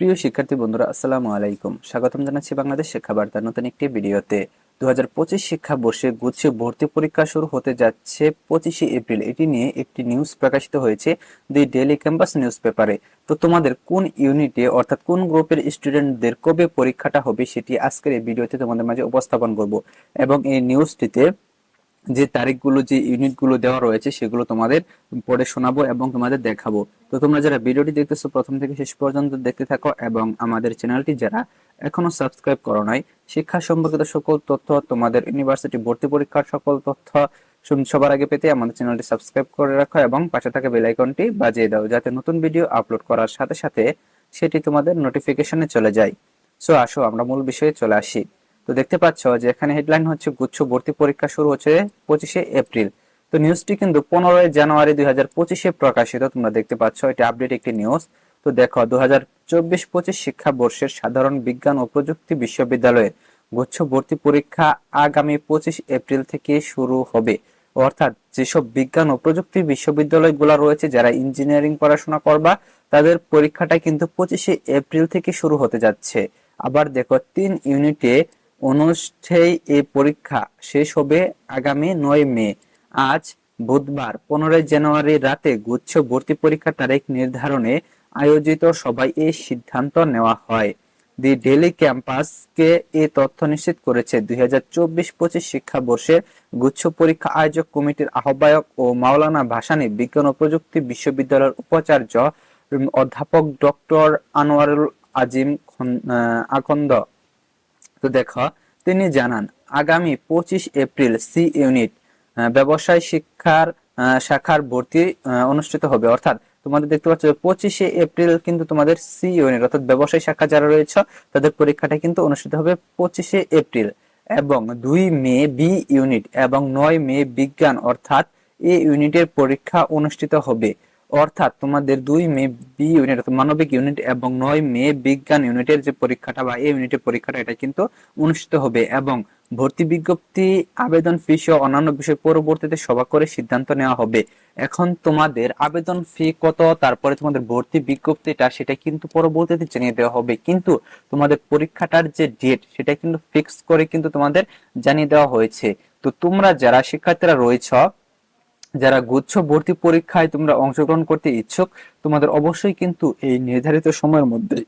প্রিয় শিক্ষার্থী বন্ধুরা, আসসালামু আলাইকুম। স্বাগতম জানাচ্ছি বাংলাদেশ শিক্ষা বার্তার নতুন একটি ভিডিওতে। 2025 শিক্ষাবর্ষে গুচ্ছ ভর্তি পরীক্ষা শুরু হতে যাচ্ছে 25শে এপ্রিল। এটি নিয়ে একটি নিউজ প্রকাশিত হয়েছে দি ডেইলি ক্যাম্পাস নিউজ পেপারে। তো তোমাদের কোন ইউনিটে অর্থাৎ কোন গ্রুপের স্টুডেন্টদের কবে পরীক্ষাটা হবে সেটি আজকের এই ভিডিওতে তোমাদের মাঝে উপস্থাপন করব, এবং এই নিউজটিতে যে তারিখগুলো, যে ইউনিটগুলো দেওয়া রয়েছে সেগুলো তোমাদের পড়ে শোনাবো এবং তোমাদের দেখাবো। তো তোমরা যারা ভিডিওটি দেখতেছো প্রথম থেকে শেষ পর্যন্ত দেখতে থাকো, এবং আমাদের চ্যানেলটি যারা এখনো সাবস্ক্রাইব করো নাই, শিক্ষা সম্পর্কিত সকল তথ্য, তোমাদের ইউনিভার্সিটি ভর্তি পরীক্ষার সকল তথ্য সবার আগে পেতে আমাদের চ্যানেলটি সাবস্ক্রাইব করে রাখো এবং পাশে থাকা বেল আইকনটি বাজিয়ে দাও, যাতে নতুন ভিডিও আপলোড করার সাথে সাথে সেটি তোমাদের নোটিফিকেশনে চলে যায়। সো আসো আমরা মূল বিষয়ে চলে আসি। তো দেখতে পাচ্ছ যে এখানে হেডলাইন হচ্ছে গুচ্ছ ভর্তি পরীক্ষা শুরু হচ্ছে 25শে এপ্রিল। তো নিউজটি কিন্তু 15ই জানুয়ারি 2025-এ প্রকাশিত, তোমরা দেখতে পাচ্ছ এটি আপডেট একটি নিউজ। তো দেখো 2024-25 শিক্ষাবর্ষের সাধারণ বিজ্ঞান ও প্রযুক্তি বিশ্ববিদ্যালয়ে গুচ্ছ ভর্তি পরীক্ষা আগামী 25 এপ্রিল থেকে শুরু হবে। অর্থাৎ যেসব বিজ্ঞান ও প্রযুক্তি বিশ্ববিদ্যালয়গুলো রয়েছে, যারা ইঞ্জিনিয়ারিং পড়াশোনা করবা তাদের পরীক্ষাটা কিন্তু 25শে এপ্রিল থেকে শুরু হতে যাচ্ছে। আবার দেখো 3 ইউনিটে অনুষ্ঠেয় এই পরীক্ষা শেষ হবে আগামী 9 মে। আজ বুধবার 15 জানুয়ারি রাতে গুচ্ছ ভর্তি পরীক্ষার তারিখ নির্ধারণে আয়োজিত সভায় এই সিদ্ধান্ত নেওয়া হয়। দি ডেইলি ক্যাম্পাসকে এই তথ্য নিশ্চিত করেছে 2024-25 শিক্ষাবর্ষের গুচ্ছ পরীক্ষা আয়োজক কমিটির আহ্বায়ক ও মাওলানা ভাসানী বিজ্ঞান ও প্রযুক্তি বিশ্ববিদ্যালয়ের উপাচার্য অধ্যাপক ডক্টর আনোয়ারুল আজিম আকন্দ। তো দেখো তিনি জানান, আগামী 25 এপ্রিল সি ইউনিট ব্যবসায় শিক্ষার শাখার ভর্তি অনুষ্ঠিত হবে। অর্থাৎ তোমাদের দেখতে পাচ্ছ 25শে এপ্রিল কিন্তু তোমাদের সি ইউনিট অর্থাৎ ব্যবসায় শাখা যারা রয়েছে তাদের পরীক্ষাটা কিন্তু অনুষ্ঠিত হবে 25শে এপ্রিল, এবং 2 মে বি ইউনিট এবং 9 মে বিজ্ঞান অর্থাৎ এ ইউনিটের পরীক্ষা অনুষ্ঠিত হবে। অর্থাৎ তোমাদের 2 মে বি ইউনিট অর্থাৎ মানবিক ইউনিট এবং 9 মে বিজ্ঞান ইউনিটের যে পরীক্ষাটা বা এই ইউনিটের পরীক্ষাটা এটা কিন্তু অনুষ্ঠিত হবে, এবং ভর্তি বিজ্ঞপ্তি, আবেদন ফি সহ অন্যান্য বিষয় পরবর্তীতে সভা করে সিদ্ধান্ত নেওয়া হবে। এখন তোমাদের আবেদন ফি কত, তারপরে তোমাদের ভর্তি বিজ্ঞপ্তিটা সেটা কিন্তু পরবর্তীতে জানিয়ে দেওয়া হবে, কিন্তু তোমাদের পরীক্ষাটার যে ডেট সেটা কিন্তু ফিক্স করে কিন্তু তোমাদের জানিয়ে দেওয়া হয়েছে। তো তোমরা যারা শিক্ষার্থীরা রয়েছ, যারা গুচ্ছ ভর্তি পরীক্ষায় তোমরা অংশগ্রহণ করতে ইচ্ছুক, তোমাদের অবশ্যই কিন্তু এই নির্ধারিত সময়ের মধ্যে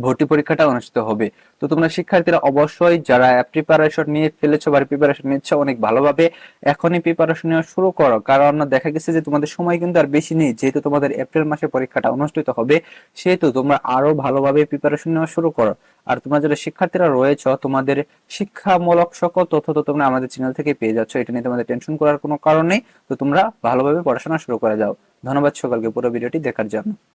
ভর্তি পরীক্ষাটা অনুষ্ঠিত হবে। তো তোমরা শিক্ষার্থীরা অবশ্যই যারা প্রিপারেশন নিয়ে ফেলেছো বা প্রিপারেশন নিচ্ছ অনেক ভালোভাবে এখনই প্রিপারেশন নেওয়া শুরু করো, কারণ দেখা গেছে যে তোমাদের সময় কিন্তু আর বেশি নেই। যেহেতু তোমাদের এপ্রিল মাসে পরীক্ষাটা অনুষ্ঠিত হবে, সেহেতু তোমরা আরো ভালোভাবে প্রিপারেশন নেওয়া শুরু করো। আর তোমরা যারা শিক্ষার্থীরা রয়েছে, তোমাদের শিক্ষামূলক সকল তথ্য তো তোমরা আমাদের চ্যানেল থেকে পেয়ে যাচ্ছ, এটা নিয়ে তোমাদের টেনশন করার কোনো কারণ নেই। তো তোমরা ভালোভাবে পড়াশোনা শুরু করে যাও। ধন্যবাদ সকলকে পুরো ভিডিওটি দেখার জন্য।